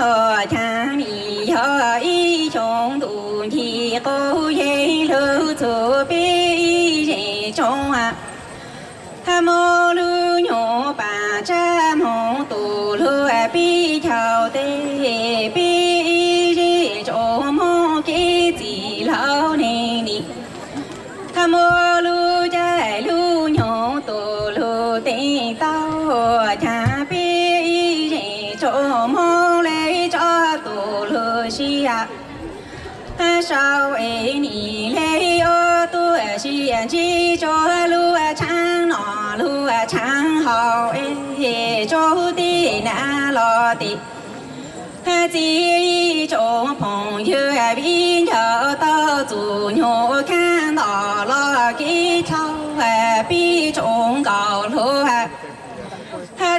ở cha mi ở y trong tu thì cô ye lưu tu bi ye trong à tham mô lưu nhổ bà cha mô tu lưu bi chào tê bi ye trong mô kế chỉ lao nè nè tham mô lưu cha lưu nhổ tu lưu tê tao cha bi ye trong mô lê cho tu lưu si à sao ấy nì lê ô tu si chi cho lu chang nọ lu chang hậu ấy cho đi na lo đi chỉ cho phong yêu bên chờ tao chủ nhô khăn đỏ lo cái thâu bi trong cầu lu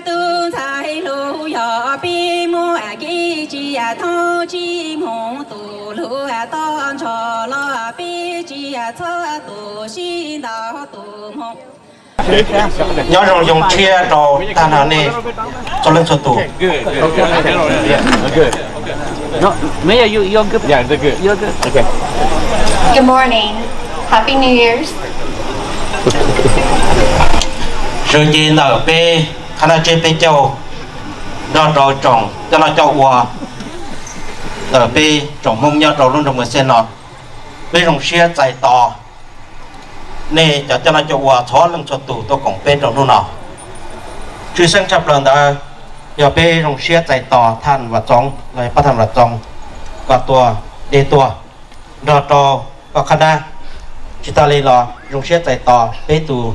tu thái lu yo bi mua cái chi thâu chi mong tu lu tao cho lo bi chi thâu tu xin đạo tu mong nhớ rằng dùng chia rồi ta nào nè cho lên số tủ. No, Maya, you're good. Yeah, they're good. You're good. Okay. Good morning. Happy New Year's. Rồi gì nở pe, khả năng chơi pe châu, đó rồi trồng, cho nó châu hòa. Nở pe trồng mông nhớ rồi luôn trồng một sen nọ, pe trồng chia chạy to. Nè cho nó châu hòa thó lên cho tủ tôi cũng pe trồng luôn nào. Chưa sang chập lần đó, giờ pe trồng chia chạy to than và trồng, rồi bắt thành là trồng, và tua, đê tua, đó rồi và khả năng chỉ ta lấy lo trồng chia chạy to, pe tủ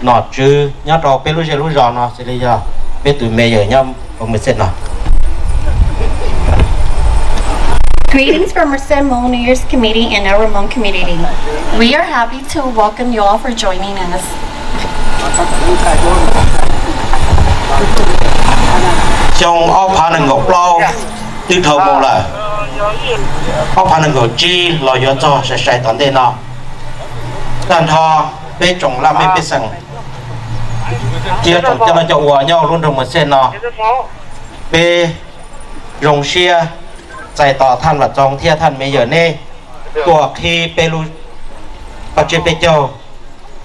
nọ chứ nhớ rồi pe lúc giờ nó sẽ lấy giờ pe tủ mẹ giờ nhâm và mình xem nào. Greetings from Merced Hmong New Year's Committee and our Hmong community. We are happy to welcome you all for joining us. Trong áo phá nâng ngọc lâu tư thầu mô là áo phá nâng ngọc chi lo yếu cho sẽ sai toàn tên nào đàn thò bê trồng làm bê bê sẵn chia trồng cho nó cho ủa nhau luôn trong một sen nào bê rồng xia chạy tỏ than và trong thia than mấy giờ nê tuổi khi bê lu bà chế bê châu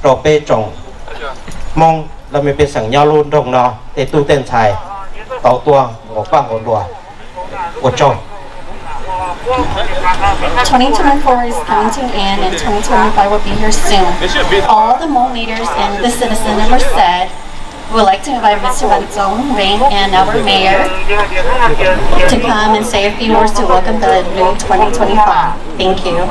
rồi bê trồng mong là mình bê sẵn nhau luôn trong nó để tu tên xài tàu tuồng một băng một đùa một trâu. 2024 is coming to an end and 2025 will be here soon. All the Hmong leaders and the citizens of Merced would like to invite Mr. Van Zong Ring and our mayor to come and say a few words to welcome the new 2025. Thank you.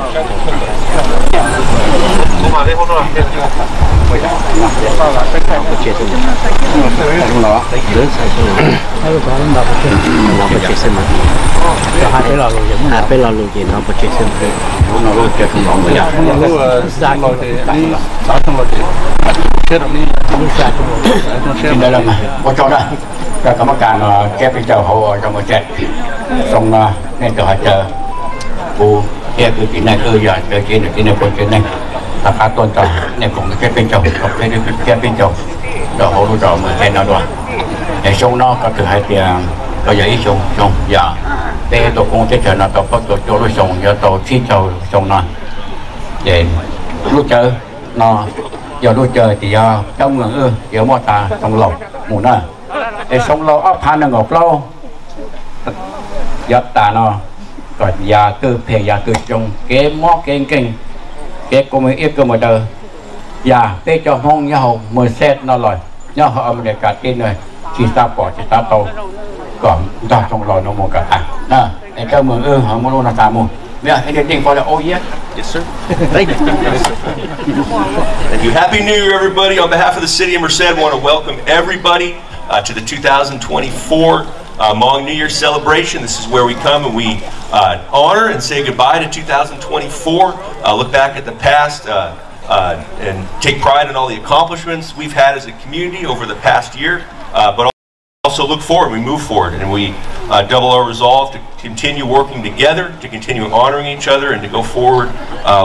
Đây là có cho đó cho các bạn kép đi chào hộ trong một trận xong nên từ hạt chờ cô kia cứ chuyện này cứ giờ chơi chuyện này chuyện này chuyện này là khá tôn trọng nên cũng kép bên chồng còn cái kép bên chồng đồ hộ đồ trò mà cái nào đó để xong nó có từ hai tiền có giấy xong giờ để tổ công chế chờ nó tổ có tổ cho nó xong giờ tổ chi chầu xong nó để lúc chơi nó giờ đôi trời thì trong người giờ mua ta trong lồng mù nè để sống lâu ấp han là ngọc lâu giờ ta nó còn giờ từ phê giờ từ trong cái mó cái kinh cái cô mới ít cơ mà đời giờ để cho hông nhau hồng mới xét nó rồi nhau họ để cả cái này chỉ ta bỏ chỉ ta tàu còn ta trong lò nó mua cả thằng nè để cho mượn họ mua luôn là ta mua bây giờ anything for the oh yeah. Yes, sir. Thank you. Thank you. Happy New Year, everybody. On behalf of the city of Merced, I want to welcome everybody to the 2024 Hmong New Year celebration. This is where we come and we honor and say goodbye to 2024. Look back at the past and take pride in all the accomplishments we've had as a community over the past year, but also look forward. We move forward and we double our resolve to continue working together, to continue honoring each other, and to go forward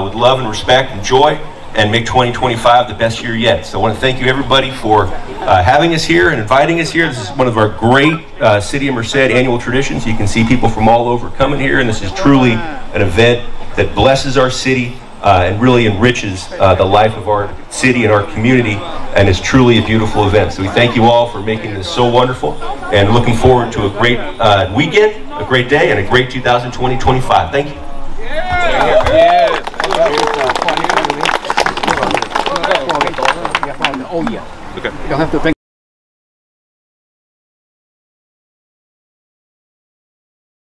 with love and respect and joy, and make 2025 the best year yet. So I want to thank you everybody for having us here and inviting us here. This is one of our great City of Merced annual traditions. You can see people from all over coming here, and this is truly an event that blesses our city and really enriches the life of our city and our community, and is truly a beautiful event. So we thank you all for making this so wonderful, and looking forward to a great weekend, a great day, and a great 2020-25. Thank you. Okay. You don't have to think.